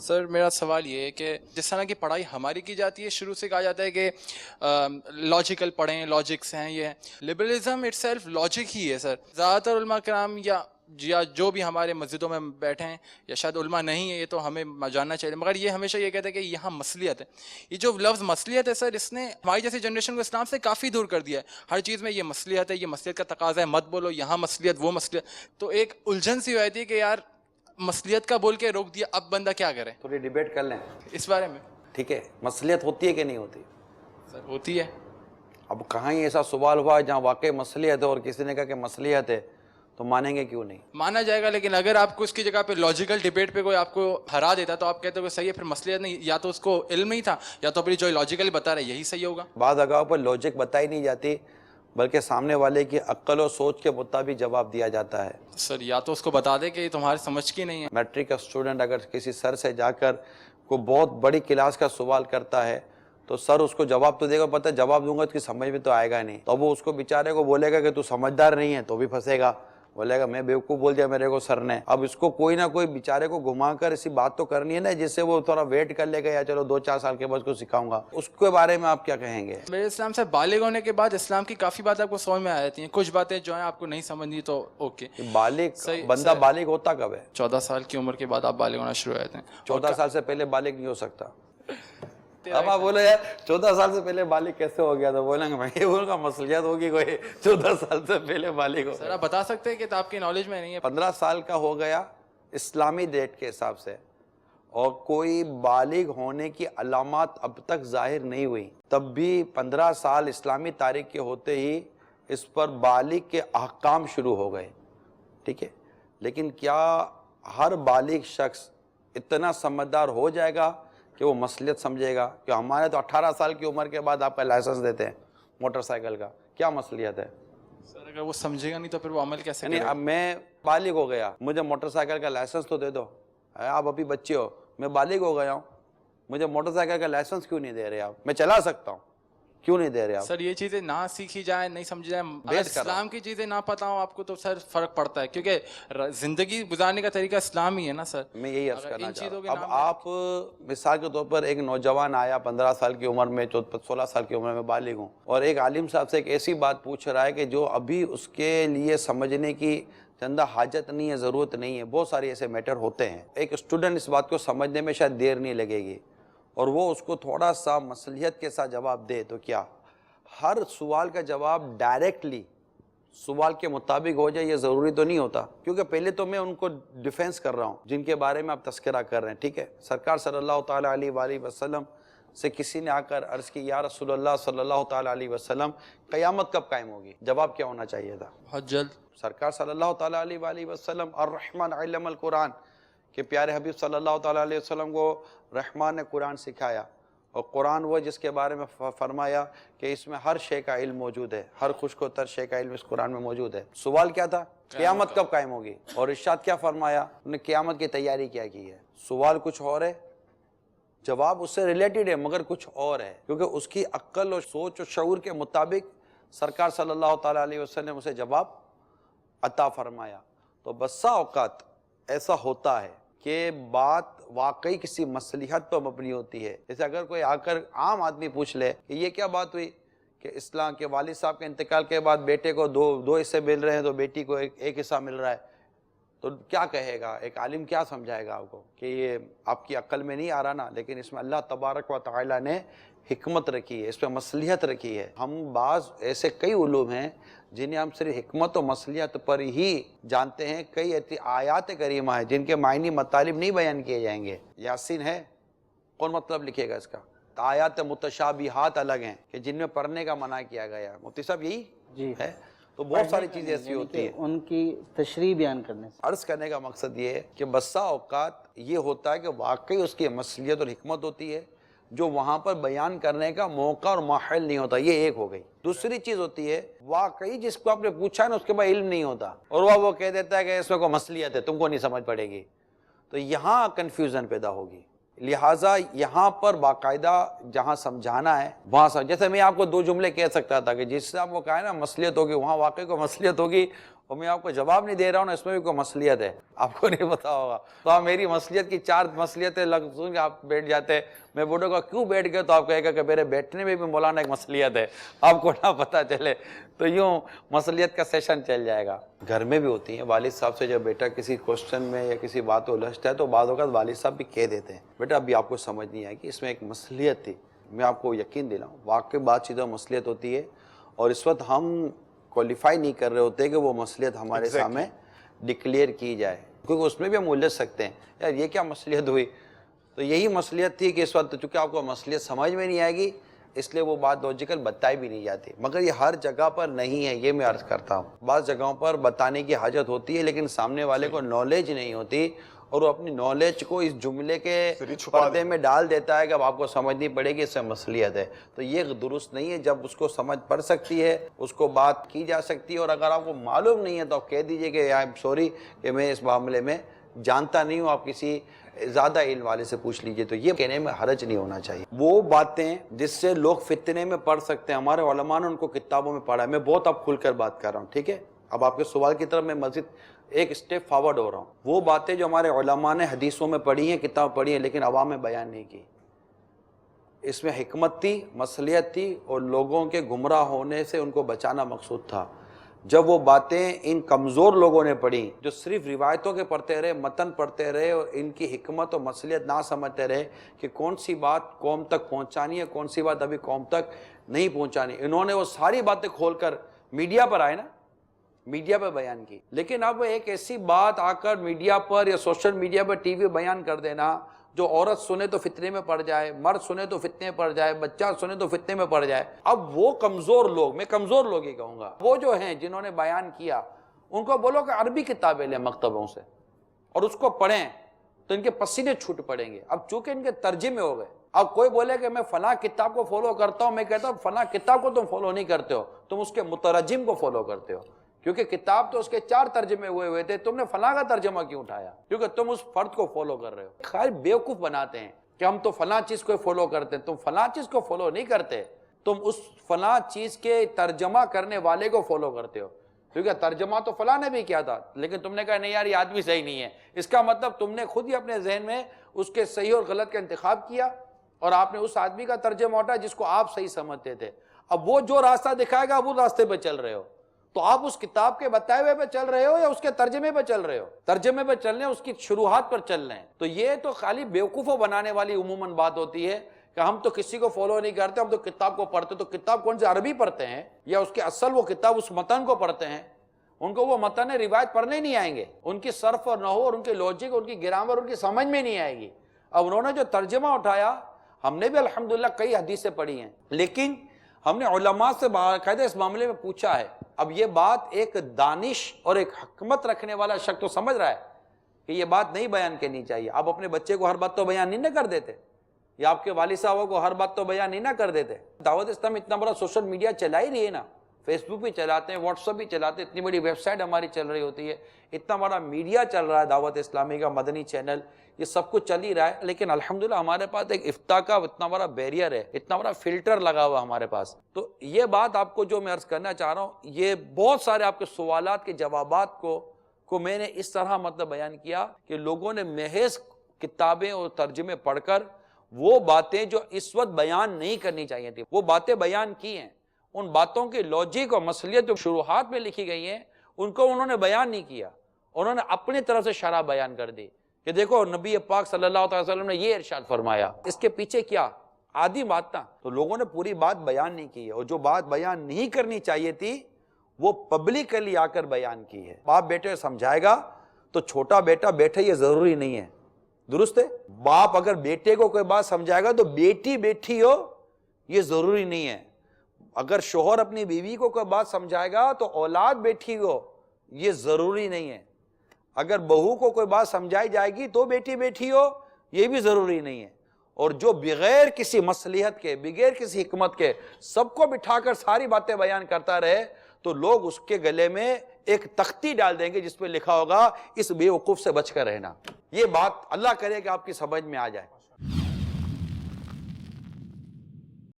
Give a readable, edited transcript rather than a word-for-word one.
سر میرا سوال یہ ہے کہ جس طرح کی پڑھائی ہماری کی جاتی ہے، شروع سے کہا جاتا ہے کہ لاجیکل پڑھیں، لاجکس ہیں، یہ لبرلزم اٹ سیلف لاجک ہی ہے سر. زیادہ تر علماء کرام یا جو بھی ہمارے مسجدوں میں بیٹھے ہیں، یا شاید علماء نہیں ہے، یہ تو ہمیں جاننا چاہیے، مگر یہ ہمیشہ یہ کہتے ہیں کہ یہاں مصلیت ہے. یہ جو لفظ مصلیت ہے سر، اس نے ہماری جیسی جنریشن کو اسلام سے کافی دور کر دیا ہے. ہر چیز میں یہ مصلیت ہے، یہ مصلیت کا تقاضا ہے، مت بولو یہاں مصلیت وہ مصلیت. تو ایک الجھن سی ہوئی تھی کہ یار مصلیت کا بول کے روک دیا، اب بندہ کیا کرے؟ تھوڑی ڈیبیٹ کر لیں اس بارے میں. ٹھیک ہے. مصلیت ہوتی ہے کہ نہیں ہوتی؟ سر ہوتی ہے. اب کہاں ہی ایسا سوال ہوا جہاں واقعی مصلیت ہے اور کسی نے کہا کہ مصلیت ہے، تو مانیں گے کیوں نہیں؟ مانا جائے گا، لیکن اگر آپ کو اس کی جگہ پہ لاجیکل ڈیبیٹ پہ کوئی آپ کو ہرا دیتا تو آپ کہتے ہو کہ صحیح ہے، پھر مصلیت نہیں، یا تو اس کو علم نہیں تھا، یا تو پھر جو لاجیکلی بتا رہے یہی صحیح ہوگا. بعض جگہوں پر لاجک بتائی نہیں جاتی، بلکہ سامنے والے کی عقل و سوچ کے مطابق جواب دیا جاتا ہے. سر یا تو اس کو بتا دے کہ یہ تمہاری سمجھ کی نہیں ہے. میٹرک کا اسٹوڈنٹ اگر کسی سر سے جا کر کوئی بہت بڑی کلاس کا سوال کرتا ہے تو سر اس کو جواب تو دے گا، پتہ ہے جواب دوں گا تو سمجھ میں تو آئے گا نہیں، تو وہ اس کو بیچارے کو بولے گا کہ تو سمجھدار نہیں ہے، تو بھی پھنسے گا، بولے گا میں بیوقوف بول دیا میرے کو سر نے. اب اس کو کوئی نہ کوئی بیچارے کو گھما کر ایسی بات تو کرنی ہے نا جس سے وہ تھوڑا ویٹ کر لے گا، یا چلو 2-4 سال کے بعد اس کو سکھاؤں گا. اس کے بارے میں آپ کیا کہیں گے؟ میرے اسلام سے بالغ ہونے کے بعد اسلام کی کافی باتیں آپ کو سمجھ میں آ جاتی ہیں. کچھ باتیں جو ہیں آپ کو نہیں سمجھنی تو اوکے. بندہ بالغ ہوتا کب ہے؟ 14 سال کی عمر کے بعد آپ بالغ ہونا شروع ہو جاتے ہیں. 14 سال سے پہلے بالغ نہیں ہو سکتا. اب آپ بولے یار 14 سال سے پہلے بالغ کیسے ہو گیا؟ تو بولیں گے میں یہ بولوں گا مصلیت ہوگی کوئی 14 سال سے پہلے بالغ ہو. سر آپ بتا سکتے ہیں کہ آپ کی نالج میں نہیں ہے. 15 سال کا ہو گیا اسلامی ڈیٹ کے حساب سے، اور کوئی بالغ ہونے کی علامات اب تک ظاہر نہیں ہوئی، تب بھی 15 سال اسلامی تاریخ کے ہوتے ہی اس پر بالغ کے احکام شروع ہو گئے. ٹھیک ہے، لیکن کیا ہر بالغ شخص اتنا سمجھدار ہو جائے گا کہ وہ مصلیت سمجھے گا؟ کہ ہمارے تو 18 سال کی عمر کے بعد آپ کا لائسنس دیتے ہیں موٹر سائیکل کا، کیا مصلیت ہے؟ سر اگر وہ سمجھے گا نہیں تو پھر وہ عمل کیسے یعنی کرے گا؟ اب میں بالغ ہو گیا، مجھے موٹر سائیکل کا لائسنس تو دے دو. آپ ابھی بچے ہو، میں بالغ ہو گیا ہوں، مجھے موٹر سائیکل کا لائسنس کیوں نہیں دے رہے آپ؟ میں چلا سکتا ہوں، کیوں نہیں دے رہے آپ؟ سر یہ چیزیں نہ سیکھی جائیں، نہیں سمجھی جائیں، اگر اسلام کی چیزیں نہ پتہ ہوں آپ کو تو سر فرق پڑتا ہے، کیونکہ زندگی گزارنے کا طریقہ اسلام ہی ہے نا سر. میں یہی عرض کرنا چاہ رہا ہوں. اب آپ مثال کے طور پر ایک نوجوان آیا 15 سال کی عمر میں، 16 سال کی عمر میں بالغ ہوں، اور ایک عالم صاحب سے ایک ایسی بات پوچھ رہا ہے کہ جو ابھی اس کے لیے سمجھنے کی چندہ حاجت نہیں ہے، ضرورت نہیں ہے. بہت سارے ایسے میٹر ہوتے ہیں. ایک اسٹوڈنٹ اس بات کو سمجھنے میں شاید دیر نہیں لگے گی، اور وہ اس کو تھوڑا سا مصلیحت کے ساتھ جواب دے تو کیا ہر سوال کا جواب ڈائریکٹلی سوال کے مطابق ہو جائے؟ یہ ضروری تو نہیں ہوتا، کیونکہ پہلے تو میں ان کو ڈیفینس کر رہا ہوں جن کے بارے میں آپ تذکرہ کر رہے ہیں. ٹھیک ہے، سرکار صلی اللہ تعالیٰ علیہ وآلہ وسلم سے کسی نے آ کر عرض کی یا رسول اللہ صلی اللہ تعالیٰ علیہ وسلم قیامت کب قائم ہوگی؟ جواب کیا ہونا چاہیے تھا؟ بہت جلد. سرکار صلی اللہ تعالیٰ علیہ وآلہ وسلم الرحمن علم القرآن، کہ پیارے حبیب صلی اللہ تعالیٰ علیہ وسلم کو رحمان نے قرآن سکھایا، اور قرآن وہ جس کے بارے میں فرمایا کہ اس میں ہر شے کا علم موجود ہے، ہر خشک و تر شے کا علم اس قرآن میں موجود ہے. سوال کیا تھا؟ قیامت کب قائم ہوگی؟ اور ارشاد کیا فرمایا؟ انہوں نے قیامت کی تیاری کیا کی ہے. سوال کچھ اور ہے، جواب اس سے ریلیٹڈ ہے مگر کچھ اور ہے، کیونکہ اس کی عقل اور سوچ و شعور کے مطابق سرکار صلی اللہ تعالیٰ علیہ وسلم نے اسے جواب عطا فرمایا. تو بسا اوقات ایسا ہوتا ہے کہ بات واقعی کسی مصلحت پر مبنی ہوتی ہے. جیسے اگر کوئی آ کر عام آدمی پوچھ لے کہ یہ کیا بات ہوئی کہ اسلام کے والد صاحب کے انتقال کے بعد بیٹے کو دو حصے مل رہے ہیں تو بیٹی کو ایک حصہ مل رہا ہے، تو کیا کہے گا؟ ایک عالم کیا سمجھائے گا آپ کو کہ یہ آپ کی عقل میں نہیں آ رہا نا؟ لیکن اس میں اللہ تبارک و تعالیٰ نے حکمت رکھی ہے، اس پہ مصلحت رکھی ہے. ہم بعض ایسے کئی علوم ہیں جنہیں ہم صرف حکمت و مصلحت پر ہی جانتے ہیں. کئی آیات کریمہ ہیں جن کے معنی مطالب نہیں بیان کیے جائیں گے. یاسین ہے، کون مطلب لکھے گا اس کا؟ آیات متشابہات الگ ہیں کہ جن میں پڑھنے کا منع کیا گیا. مفتی صاحب یہی جی ہے. تو بہت ساری چیزیں ایسی ہوتی ہیں. ان کی تشریح بیان کرنے سے عرض کرنے کا مقصد یہ ہے کہ بسا اوقات یہ ہوتا ہے کہ واقعی اس کی مصلحت اور حکمت ہوتی ہے جو وہاں پر بیان کرنے کا موقع اور ماحول نہیں ہوتا. یہ ایک ہو گئی. دوسری چیز ہوتی ہے واقعی جس کو آپ نے پوچھا نا اس کے بعد علم نہیں ہوتا، اور وہ کہہ دیتا ہے کہ اس میں کوئی مصلحت ہے، تم کو نہیں سمجھ پڑے گی. تو یہاں کنفیوژن پیدا ہوگی. لہٰذا یہاں پر باقاعدہ جہاں سمجھانا ہے وہاں جیسے میں آپ کو 2 جملے کہہ سکتا تھا کہ جس سے آپ کو کہا ہے نا مصلحت ہوگی، وہاں واقعی کو مصلحت ہوگی، اور میں آپ کو جواب نہیں دے رہا ہوں نا، اس میں بھی کوئی مصلیت ہے، آپ کو نہیں پتا ہوگا، تو آپ میری مصلیت کی 4 مصلیتیں سن کے آپ بیٹھ جاتے ہیں، میں بوڑھوں کا کیوں بیٹھ گئے تو آپ کہے گا کہ میرے بیٹھنے میں بھی مولانا ایک مصلیت ہے، آپ کو نہ پتہ چلے، تو یوں مصلیت کا سیشن چل جائے گا۔ گھر میں بھی ہوتی ہیں، والد صاحب سے جب بیٹا کسی کوشچن میں یا کسی بات الجھتا ہے تو بعض اوقات والد صاحب بھی کہہ دیتے ہیں بیٹا ابھی آپ کو سمجھ نہیں آئے گی، اس میں ایک مصلیت تھی، میں آپ کو یقین دلاؤں واقعی بات چیزوں میں مصلیت ہوتی ہے، اور اس وقت ہم کوالیفائی نہیں کر رہے ہوتے کہ وہ مصلیت ہمارے سامنے ڈکلیئر کی جائے، کیونکہ اس میں بھی ہم الجھ سکتے ہیں، یار یہ کیا مصلیت ہوئی، تو یہی مصلیت تھی کہ اس وقت چونکہ آپ کو مصلیت سمجھ میں نہیں آئے گی اس لیے وہ بات لاجیکل بتائی بھی نہیں جاتی، مگر یہ ہر جگہ پر نہیں ہے، یہ میں عرض کرتا ہوں، بعض جگہوں پر بتانے کی حاجت ہوتی ہے لیکن سامنے والے کو نالج نہیں ہوتی اور وہ اپنی نالج کو اس جملے کے پردے میں ڈال دیتا ہے کہ اب آپ کو سمجھنی پڑے گی، اس سے مصلیت ہے، تو یہ درست نہیں ہے، جب اس کو سمجھ پڑ سکتی ہے اس کو بات کی جا سکتی ہے، اور اگر آپ کو معلوم نہیں ہے تو آپ کہہ دیجئے کہ آئی ایم سوری کہ میں اس معاملے میں جانتا نہیں ہوں، آپ کسی زیادہ علم والے سے پوچھ لیجئے، تو یہ کہنے میں حرج نہیں ہونا چاہیے۔ وہ باتیں جس سے لوگ فتنے میں پڑھ سکتے ہیں، ہمارے علماء نے ان کو کتابوں میں پڑھا ہے، میں بہت اب کھل کر بات کر رہا ہوں، ٹھیک ہے، اب آپ کے سوال کی طرف میں مزید ایک اسٹیپ فارورڈ ہو رہا ہوں، وہ باتیں جو ہمارے علماء نے حدیثوں میں پڑھی ہیں، کتاب پڑھی ہیں، لیکن عوام میں بیان نہیں کی، اس میں حکمت تھی، مصلحت تھی، اور لوگوں کے گمراہ ہونے سے ان کو بچانا مقصود تھا۔ جب وہ باتیں ان کمزور لوگوں نے پڑھی جو صرف روایتوں کے پڑھتے رہے، متن پڑھتے رہے، اور ان کی حکمت اور مصلحت نہ سمجھتے رہے کہ کون سی بات قوم تک پہنچانی ہے، کون سی بات ابھی قوم تک نہیں پہنچانی، انہوں نے وہ ساری باتیں کھول کر میڈیا پر آئے نا، میڈیا پہ بیان کی، لیکن اب ایک ایسی بات آ کر میڈیا پر یا سوشل میڈیا پر ٹی وی بیان کر دینا جو عورت سنے تو فتنے میں پڑ جائے، مرد سنے تو فتنے میں پڑ جائے، بچہ سنے تو فتنے میں پڑ جائے، اب وہ کمزور لوگ، میں کمزور لوگ ہی کہوں گا، وہ جو ہیں جنہوں نے بیان کیا ان کو بولو کہ عربی کتابیں لیں مکتبوں سے اور اس کو پڑھیں تو ان کے پسینے چھوٹ پڑیں گے، اب چونکہ ان کے ترجمے ہو گئے، اب کوئی بولے کہ میں فلاں کتاب کو فالو کرتا ہوں، میں کہتا ہوں فلاں کتاب کو تم فالو نہیں کرتے ہو، تم اس کے مترجم کو فالو کرتے ہو، کیونکہ کتاب تو اس کے 4 ترجمے ہوئے تھے، تم نے فلاں کا ترجمہ کیوں اٹھایا؟ کیونکہ تم اس فرد کو فالو کر رہے ہو۔ خیر بیوقوف بناتے ہیں کہ ہم تو فلاں چیز کو فالو کرتے ہیں، تم فلاں چیز کو فالو نہیں کرتے، تم اس فلاں چیز کے ترجمہ کرنے والے کو فالو کرتے ہو، کیونکہ ترجمہ تو فلاں نے بھی کیا تھا، لیکن تم نے کہا نہیں یار یہ آدمی صحیح نہیں ہے، اس کا مطلب تم نے خود ہی اپنے ذہن میں اس کے صحیح اور غلط کا انتخاب کیا اور آپ نے اس آدمی کا ترجمہ اٹھا جس کو آپ صحیح سمجھتے تھے، اب وہ جو راستہ دکھائے گا وہ راستے پہ چل رہے ہو، تو آپ اس کتاب کے بتائے ہوئے پہ چل رہے ہو یا اس کے ترجمے پہ چل رہے ہو؟ ترجمے پہ چل رہے ہیں، اس کی شروحات پر چل رہے ہیں، تو یہ تو خالی بیوقوفوں بنانے والی عموماً بات ہوتی ہے کہ ہم تو کسی کو فالو نہیں کرتے، ہم تو کتاب کو پڑھتے، تو کتاب کون سے عربی پڑھتے ہیں یا اس کے اصل وہ کتاب اس متن کو پڑھتے ہیں؟ ان کو وہ متن روایت پڑھنے نہیں آئیں گے، ان کی صرف اور نحو اور ان کی لاجک، ان کی گرامر ان کی سمجھ میں نہیں آئے گی۔ اب انہوں نے جو ترجمہ اٹھایا، ہم نے بھی الحمدللہ کئی حدیثیں پڑھی ہیں، لیکن ہم نے علماء سے باقاعدہ اس معاملے میں پوچھا ہے۔ اب یہ بات ایک دانش اور ایک حکمت رکھنے والا شخص تو سمجھ رہا ہے کہ یہ بات نہیں بیان کرنی چاہیے، آپ اپنے بچے کو ہر بات تو بیان نہیں نہ کر دیتے، یا آپ کے والد صاحبوں کو ہر بات تو بیان نہیں نہ کر دیتے۔ دعوت اسلام اتنا بڑا سوشل میڈیا چلا ہی رہی ہے نا، فیس بک بھی چلاتے ہیں، واٹس ایپ بھی چلاتے ہیں، اتنی بڑی ویب سائٹ ہماری چل رہی ہوتی ہے، اتنا بڑا میڈیا چل رہا ہے، دعوت اسلامی کا مدنی چینل، یہ سب کچھ چل ہی رہا ہے، لیکن الحمدللہ ہمارے پاس ایک افتاء کا اتنا بڑا بیریئر ہے، اتنا بڑا فلٹر لگا ہوا ہمارے پاس۔ تو یہ بات آپ کو جو میں عرض کرنا چاہ رہا ہوں، یہ بہت سارے آپ کے سوالات کے جوابات کو میں نے اس طرح مطلب بیان کیا کہ لوگوں نے محض کتابیں اور ترجمے پڑھ کر وہ باتیں جو اس وقت بیان نہیں کرنی چاہیے تھی وہ باتیں بیان کی ہیں، ان باتوں کی لاجک اور مصلیت جو شروحات میں لکھی گئی ہیں ان کو انہوں نے بیان نہیں کیا، انہوں نے اپنی طرف سے شرح بیان کر دی کہ دیکھو نبی پاک صلی اللہ علیہ وسلم نے یہ ارشاد فرمایا، اس کے پیچھے کیا عادی بات تھا، تو لوگوں نے پوری بات بیان نہیں کی ہے، اور جو بات بیان نہیں کرنی چاہیے تھی وہ پبلکلی آ کر بیان کی ہے۔ باپ بیٹے سمجھائے گا تو چھوٹا بیٹا بیٹھے یہ ضروری نہیں ہے، درست ہے؟ باپ اگر بیٹے کو کوئی بات سمجھائے گا تو بیٹی بیٹھی ہو یہ ضروری نہیں ہے، اگر شوہر اپنی بیوی کو کوئی بات سمجھائے گا تو اولاد بیٹھی ہو یہ ضروری نہیں ہے، اگر بہو کو کوئی بات سمجھائی جائے گی تو بیٹی بیٹھی ہو یہ بھی ضروری نہیں ہے، اور جو بغیر کسی مصلحت کے بغیر کسی حکمت کے سب کو بٹھا کر ساری باتیں بیان کرتا رہے تو لوگ اس کے گلے میں ایک تختی ڈال دیں گے جس پہ لکھا ہوگا اس بے وقوف سے بچ کر رہنا۔ یہ بات اللہ کرے کہ آپ کی سمجھ میں آ جائے۔